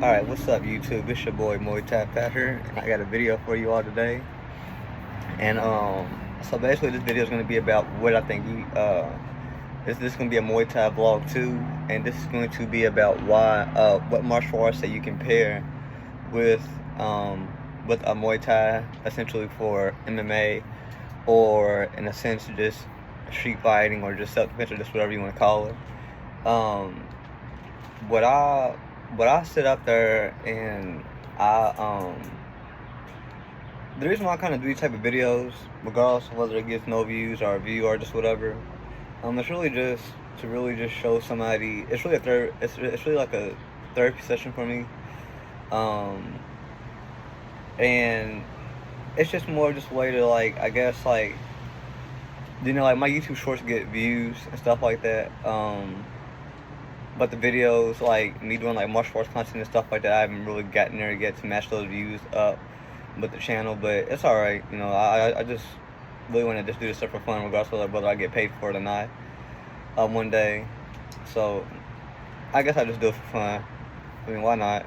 Alright, what's up YouTube? It's your boy Muaythai here, and I got a video for you all today. And so basically this video is gonna be about what I think this is gonna be a Muay Thai vlog too, and this is going to be about why what martial arts that you can pair with a Muay Thai, essentially for MMA, or in a sense just street fighting or just self-defense or just whatever you want to call it. Um what I sit up there and I the reason why I kind of do these type of videos, regardless of whether it gets no views or a view or just whatever, it's really just to really just show somebody. It's really it's really like a therapy session for me, um, and it's just more just a way to, like, I guess, like, like my YouTube shorts get views and stuff like that. But the videos, like me doing like martial arts content and stuff like that, I haven't really gotten there yet to match those views up with the channel. But it's alright, I just really want to just do this stuff for fun, regardless of whether I get paid for it or not one day. So I guess I just do it for fun. I mean, why not?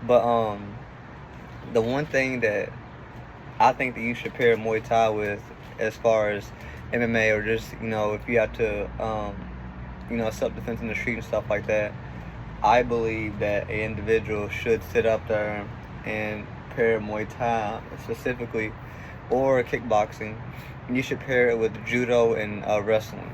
But the one thing that I think that you should pair Muay Thai with, as far as MMA, or just if you have to self-defense in the street and stuff like that, I believe that an individual should sit up there and pair Muay Thai specifically, or kickboxing, and you should pair it with Judo and wrestling.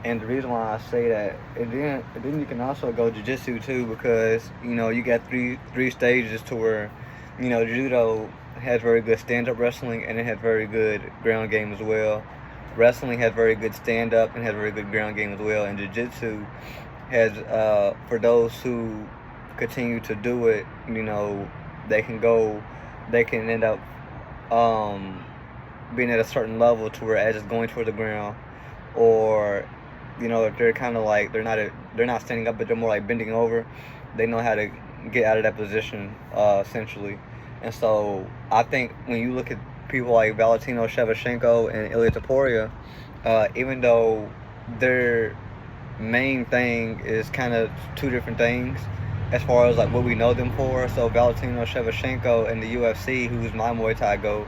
And the reason why I say that, and then you can also go Jiu-jitsu too, because you got three stages to where Judo has very good stand-up wrestling, and it has very good ground game as well. Wrestling has very good stand-up and has very good ground game as well. And Jiu-jitsu has, for those who continue to do it, they can end up being at a certain level to where as it's going toward the ground, or if they're kind of like they're not standing up, but they're more like bending over, they know how to get out of that position, essentially. And so I think when you look at people like Valentino Shevchenko and Ilia Topuria, even though their main thing is kind of two different things as far as like what we know them for. So Valentino Shevchenko in the UFC, who's my Muay Thai GOAT,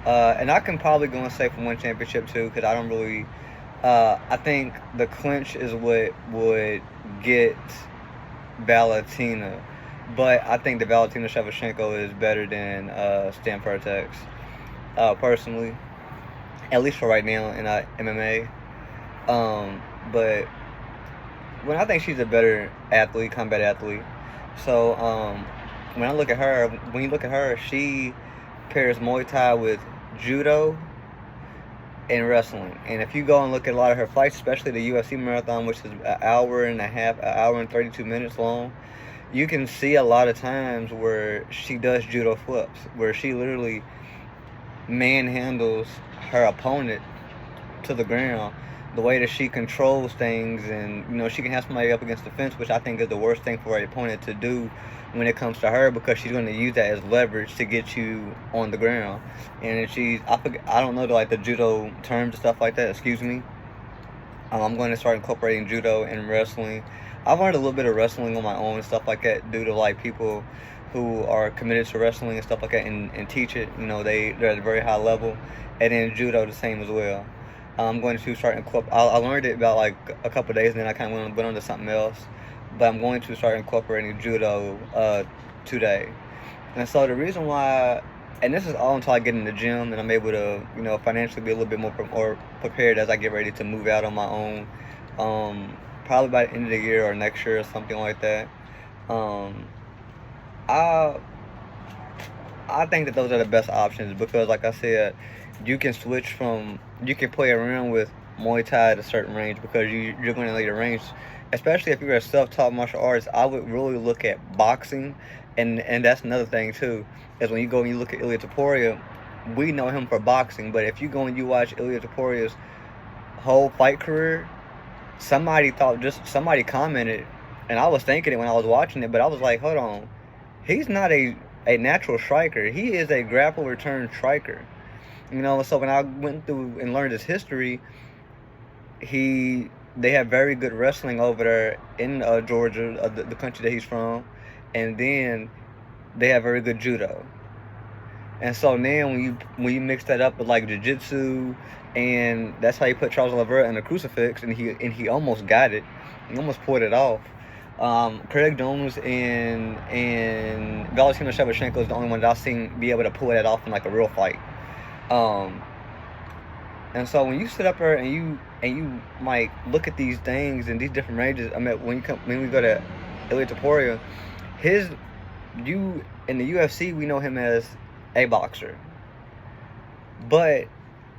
and I can probably go and say for one championship too, because I don't really, I think the clinch is what would get Valentina, but I think the Valentino Shevchenko is better than Stan Pertex. Personally, at least for right now in MMA. But when I think she's a better athlete, combat athlete. So when you look at her, she pairs Muay Thai with Judo and wrestling. And if you go and look at a lot of her fights, especially the UFC marathon, which is an hour and 32 minutes long, you can see a lot of times where she does Judo flips, where she literally manhandles her opponent to the ground. The way that she controls things, and she can have somebody up against the fence, which I think is the worst thing for her opponent to do when it comes to her, because she's going to use that as leverage to get you on the ground. And I don't know the judo terms and stuff like that, excuse me. I'm going to start incorporating judo and wrestling. I've learned a little bit of wrestling on my own and stuff like that, due to like people who are committed to wrestling and stuff like that, and teach it. They're at a very high level. And then judo the same as well. I'm going to start incorporating. I learned it about like a couple of days, and then I kind of went on to something else. But I'm going to start incorporating judo today. And so the reason why, and this is all until I get in the gym and I'm able to financially be a little bit more prepared as I get ready to move out on my own, probably by the end of the year or next year or something like that. I think that those are the best options, because like I said, you can play around with Muay Thai at a certain range, because you're going to need a range, especially if you're a self-taught martial artist. I would really look at boxing, and that's another thing too, is when you go and you look at Ilia Topuria, we know him for boxing, but if you go and you watch Ilia Topuria's whole fight career, somebody commented, and I was thinking it when I was watching it, but I was like, hold on, he's not a natural striker. He is a grappler turned striker. So when I went through and learned his history, they have very good wrestling over there in Georgia, the country that he's from. and then they have very good judo. And so now when you mix that up with like jiu-jitsu, and that's how you put Charles Oliveira in a crucifix, and he almost got it, he almost pulled it off. Craig Jones and Valentina Shevchenko is the only one that I've seen be able to pull that off in like a real fight. And so when you sit up there and you like look at these things and these different ranges, I mean when we go to Ilia Topuria, in the UFC we know him as a boxer, but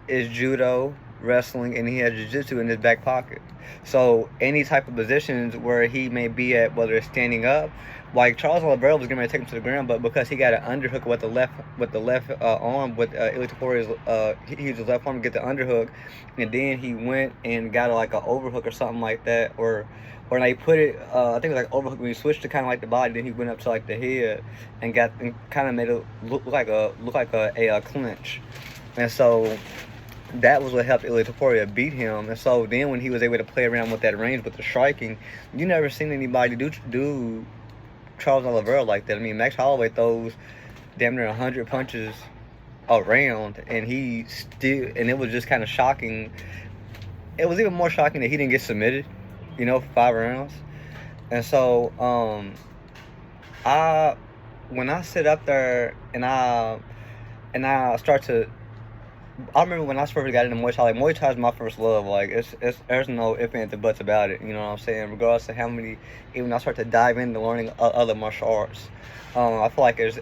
it's judo, wrestling, and he has jiu-jitsu in his back pocket. So any type of positions where he may be at, whether it's standing up, like Charles Oliveira was going to take him to the ground, but because he got an underhook with the left arm, with Ilia Topuria's he used his left arm to get the underhook, and then he went and got like an overhook or something like that, or they put it, I think it was like overhook when he switched to kind of like the body, then he went up to like the head and kind of made it look like a clinch, and so that was what helped Ilia Topuria beat him. And so then when he was able to play around with that range with the striking, you never seen anybody do Charles Oliveira like that. I mean, Max Holloway throws damn near 100 punches around, and it was just kind of shocking. It was even more shocking that he didn't get submitted, for 5 rounds. And so when I sit up there and I start to, I remember when I first got into Muay Thai, like Muay Thai is my first love. Like there's no ifs, ands, and buts about it. You know what I'm saying? Regardless of how many, even when I start to dive into learning other martial arts, I feel like it's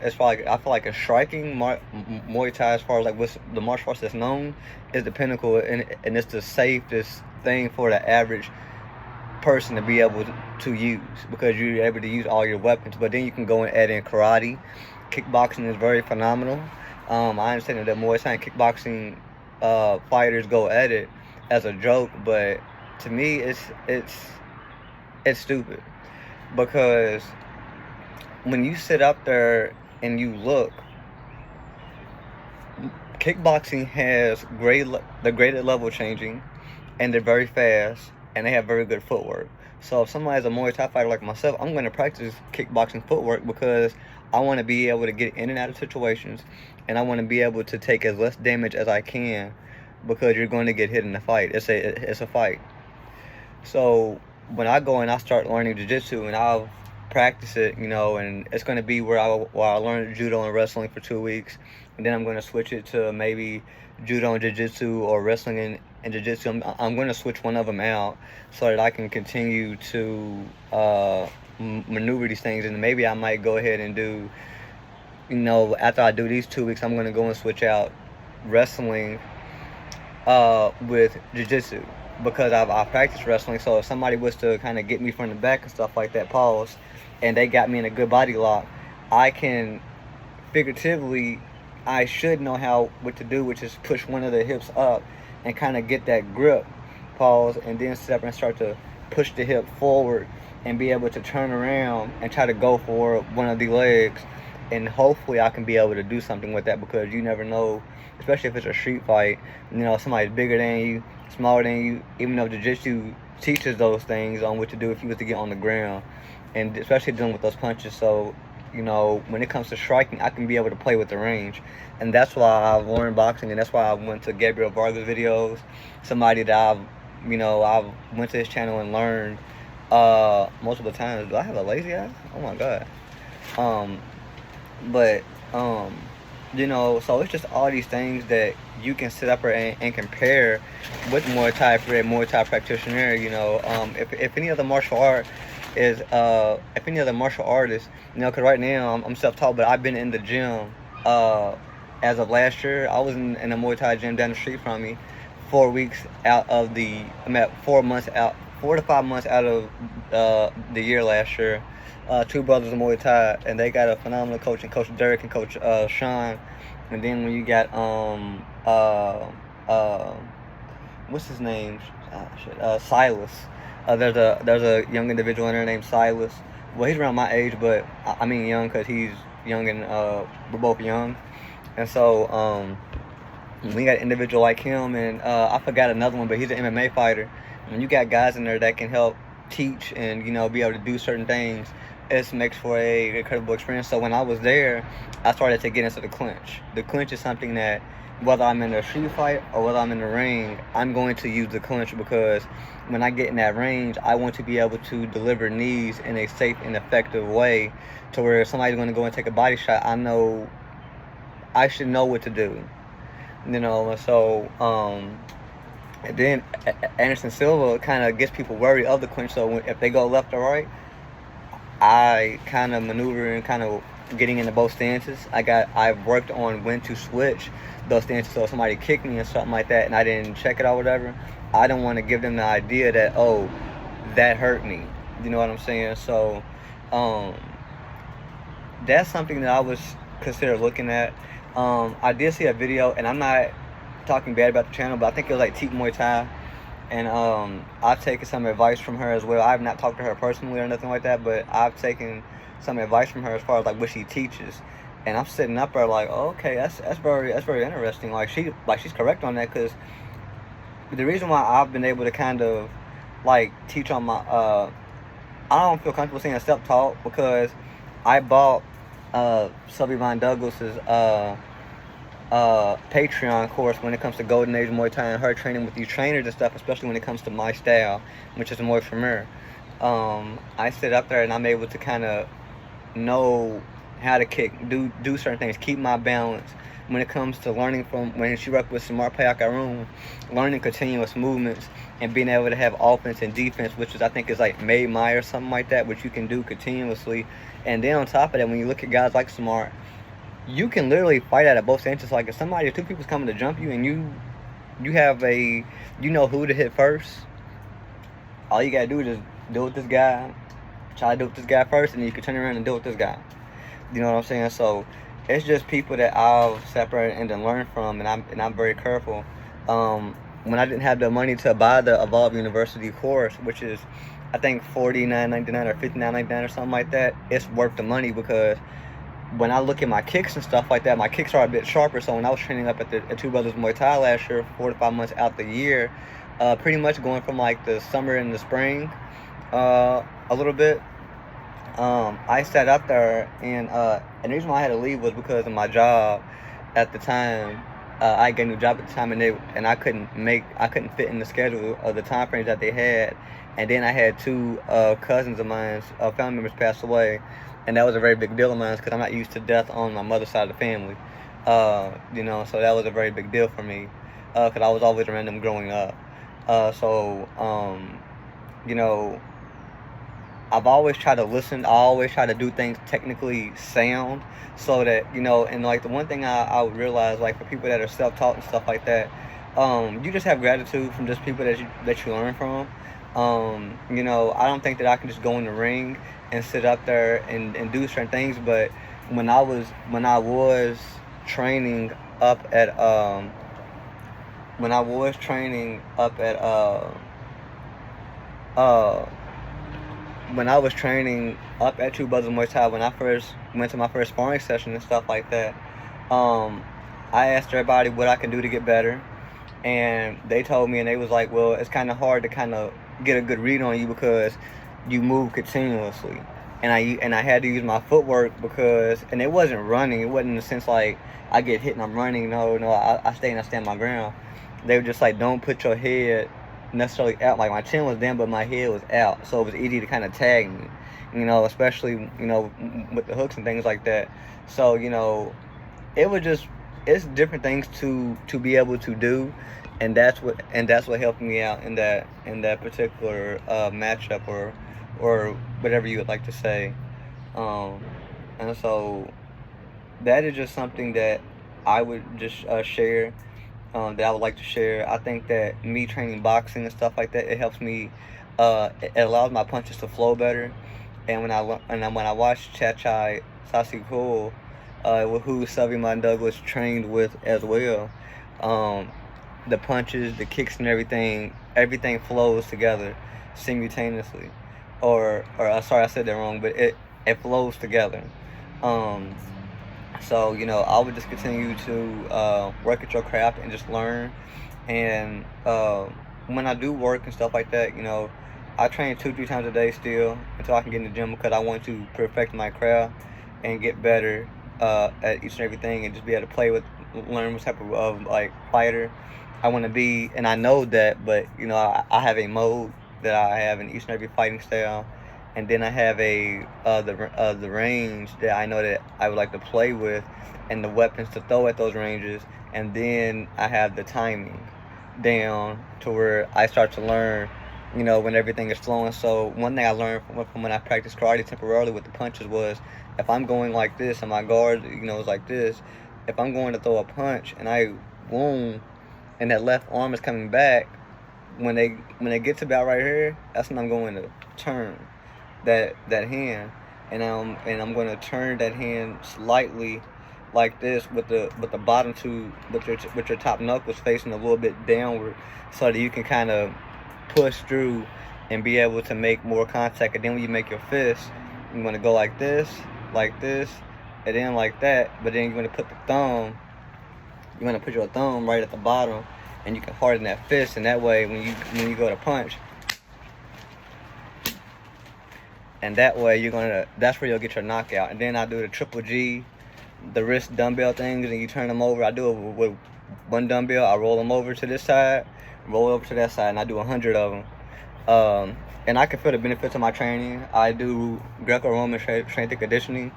striking Muay Thai, as far as like what's the martial arts that's known, is the pinnacle, and it's the safest thing for the average person to be able to use, because you're able to use all your weapons. But then you can go and add in karate, kickboxing is very phenomenal. I understand that Muay Thai and kickboxing fighters go at it as a joke, but to me it's stupid, because when you sit up there and you look, kickboxing has the graded level changing, and they're very fast, and they have very good footwork. So if somebody's a Muay Thai fighter like myself, I'm going to practice kickboxing footwork, because I want to be able to get in and out of situations, and I want to be able to take as less damage as I can, because you're going to get hit in the fight. It's a fight. So when I go and I start learning jiu-jitsu, and I'll practice it, and it's going to be where I learn judo and wrestling for 2 weeks, and then I'm going to switch it to maybe judo and jiu-jitsu, or wrestling and jiu-jitsu. I'm going to switch one of them out so that I can continue to maneuver these things, and maybe I might go ahead and do, after I do these 2 weeks, I'm going to go and switch out wrestling with jiu-jitsu, because I practice wrestling. So if somebody was to kind of get me from the back and stuff like that, pause, and they got me in a good body lock, I can figuratively, I should know what to do, which is push one of the hips up and kind of get that grip, pause, and then sit up and start to push the hip forward and be able to turn around and try to go for one of the legs. And hopefully I can be able to do something with that, because you never know, especially if it's a street fight, somebody's bigger than you, smaller than you, even though jiu-jitsu teaches those things on what to do if you was to get on the ground, and especially dealing with those punches. So when it comes to striking, I can be able to play with the range, and that's why I've learned boxing, and that's why I went to Gabriel Vargas videos, somebody that I went to his channel and learned multiple times. Do I have a lazy eye? Oh my god. So it's just all these things that you can sit up and compare with Muay Thai for a Muay Thai practitioner. If any other martial art is, if any other martial artist, because right now I'm self-taught, but I've been in the gym as of last year. I was in a Muay Thai gym down the street from me, 4 weeks out of I'm at 4 months out, 4 to 5 months out of the year last year. 2 brothers in Muay Thai, and they got a phenomenal coach, and Coach Derek and Coach Sean. And then when you got what's his name? Silas. There's a young individual in there named Silas. Well, he's around my age, but I mean young, because he's young, and we're both young. And so we got an individual like him, and I forgot another one, but he's an MMA fighter. And you got guys in there that can help teach and be able to do certain things it makes for a incredible experience. So when I was there, I started to get into the clinch. The clinch is something that, whether I'm in a street fight or whether I'm in the ring, I'm going to use the clinch, because when I get in that range, I want to be able to deliver knees in a safe and effective way, to where if somebody's going to go and take a body shot, I should know what to do. So and then Anderson Silva kind of gets people worried of the clinch. So if they go left or right, I kind of maneuver and kind of getting into both stances. I've worked on when to switch those stances. So if somebody kicked me or something like that and I didn't check it or whatever, I don't want to give them the idea that, oh, that hurt me. You know what I'm saying? So that's something that I was consider looking at. I did see a video, and I'm not talking bad about the channel, but I think it was like Teep Muay Thai, and I've taken some advice from her as well. I've not talked to her personally or nothing like that, but I've taken some advice from her as far as like what she teaches. And I'm sitting up there like, oh, okay, that's very interesting. Like she's correct on that, because the reason why I've been able to kind of like teach on my I don't feel comfortable saying self-taught, because I bought Sylvie Von Douglas's Patreon course when it comes to Golden Age Muay Thai, and her training with these trainers and stuff, especially when it comes to my style, which is Muay Premier. I sit up there and I'm able to kind of know how to kick, do certain things, keep my balance. When it comes to learning from, when she worked with Samar Payakarun, learning continuous movements and being able to have offense and defense, which is, I think, is like Muay Thai or something like that, which you can do continuously. And then on top of that, when you look at guys like Samar, you can literally fight out of both stances. Like if two people's coming to jump you and you have you know who to hit first, all you gotta do is just deal with this guy, try to deal with this guy first, and then you can turn around and deal with this guy. You know what I'm saying? So it's just people that I've separated and then learned from, and I'm very careful. When I didn't have the money to buy the Evolve University course, which is I think $49.99 or $59.99 or something like that, it's worth the money, because when I look at my kicks and stuff like that, my kicks are a bit sharper. So when I was training up at Two Brothers Muay Thai last year, 4 to 5 months out the year, pretty much going from like the summer and the spring, a little bit, I sat up there, and the reason why I had to leave was because of my job at the time. I got a new job at the time, and I couldn't fit in the schedule of the time frames that they had. And then I had 2 cousins of mine, family members, pass away, and that was a very big deal of mine, because I'm not used to death on my mother's side of the family. So that was a very big deal for me, because I was always around them growing up. I've always tried to listen. I always try to do things technically sound, so that, and like the one thing I would realize, like for people that are self-taught and stuff like that, you just have gratitude from just people that you learn from. I don't think that I can just go in the ring and sit up there and do certain things, but when I was training up at Two Brothers Muay Thai, when I first went to my first sparring session and stuff like that, I asked everybody what I can do to get better, and they told me, and they was like, well, it's kind of hard to kind of get a good read on you because you move continuously, and I had to use my footwork, because, and it wasn't running, it wasn't in the sense like I get hit and I'm running. No, I stay and I stand my ground. They were just like, don't put your head necessarily out. Like my chin was down, but my head was out, so it was easy to kind of tag me, especially with the hooks and things like that. So it's different things to be able to do, and that's what helped me out in that particular matchup, or whatever you would like to say. And so that is just something that I would just share, that I would like to share. I think that me training boxing and stuff like that, it helps me, it allows my punches to flow better. And when I watched Chachai Sasikul, who Sylvie Douglas trained with as well, the punches, the kicks, and everything flows together simultaneously. Or sorry, I said that wrong, but it flows together. So I would just continue to work at your craft and just learn. And when I do work and stuff like that, I train 2-3 times a day still until I can get in the gym, because I want to perfect my craft and get better at each and everything, and just be able to play with, learn what type of like fighter I want to be. And I know that, but you know, I have a mode that I have in each and every fighting style, and then I have a the range that I know that I would like to play with, and the weapons to throw at those ranges, and then I have the timing down to where I start to learn, you know, when everything is flowing. So one thing I learned from when I practiced karate temporarily with the punches was, if I'm going like this and my guard, you know, is like this, if I'm going to throw a punch and I wound and that left arm is coming back, when they get to about right here, that's when I'm going to turn that hand, and I'm going to turn that hand slightly like this, with the bottom two, with your top knuckles facing a little bit downward, so that you can kind of push through and be able to make more contact. And then when you make your fist, you want to go like this, and then like that. But then you're going to put the thumb, you want to put your thumb right at the bottom, and you can harden that fist, and that way when you go to punch, and that way that's where you'll get your knockout. And then I do the triple G, the wrist dumbbell things, and you turn them over. I do it with one dumbbell. I roll them over to this side, roll over to that side, and I do 100 of them. And I can feel the benefits of my training. I do Greco-Roman strength and conditioning.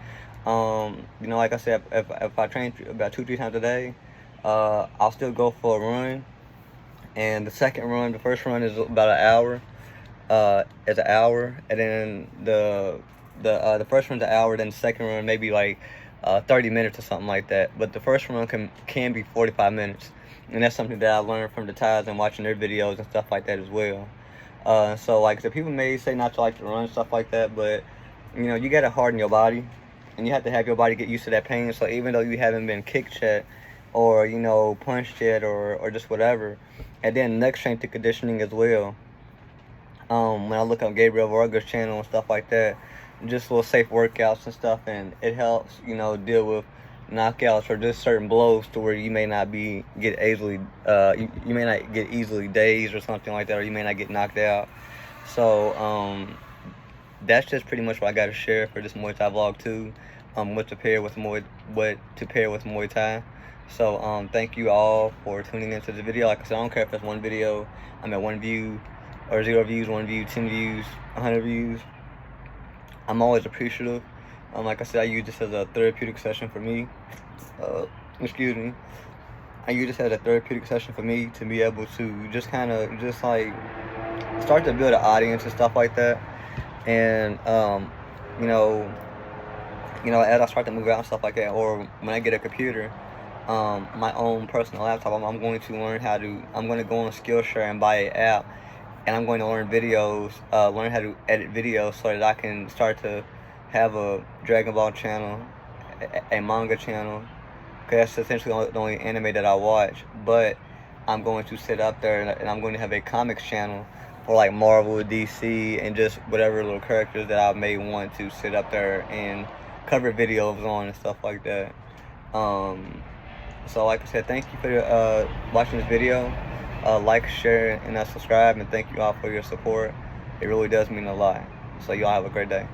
You know, like I said, if I train about 2-3 times a day, I'll still go for a run. And the first run is about an hour. It's an hour, and then the first run's an hour. Then the second run maybe like 30 minutes or something like that. But the first run can be 45 minutes, and that's something that I learned from the Thais and watching their videos and stuff like that as well. So like, so people may say not to like to run, stuff like that, but you know, you gotta harden your body, and you have to have your body get used to that pain. So even though you haven't been kicked yet, or you know, punched yet, or just whatever, and then next strength and conditioning as well. When I look up Gabriel Vargas' channel and stuff like that, just little safe workouts and stuff, and it helps, you know, deal with knockouts or just certain blows to where you may not get easily you may not get easily dazed or something like that, or you may not get knocked out. So that's just pretty much what I got to share for this Muay Thai vlog too. What to pair with Muay Thai. So thank you all for tuning into the video. Like I said, I don't care if it's one video, I'm at 1 view or 0 views, 1 view, 10 views, 100 views. I'm always appreciative. Like I said, I use this as a therapeutic session for me. Excuse me. I use this as a therapeutic session for me to be able to just kind of like start to build an audience and stuff like that. And you know, as I start to move out and stuff like that, or when I get a computer, my own personal laptop, I'm going to learn I'm going to go on Skillshare and buy an app, and I'm going to learn learn how to edit videos, so that I can start to have a Dragon Ball channel, a manga channel, because that's essentially the only anime that I watch. But I'm going to sit up there, and I'm going to have a comics channel for like Marvel, DC, and just whatever little characters that I may want to sit up there and cover videos on and stuff like that. So like I said, thank you for watching this video. Like, share, and subscribe, and thank you all for your support. It really does mean a lot. So y'all have a great day.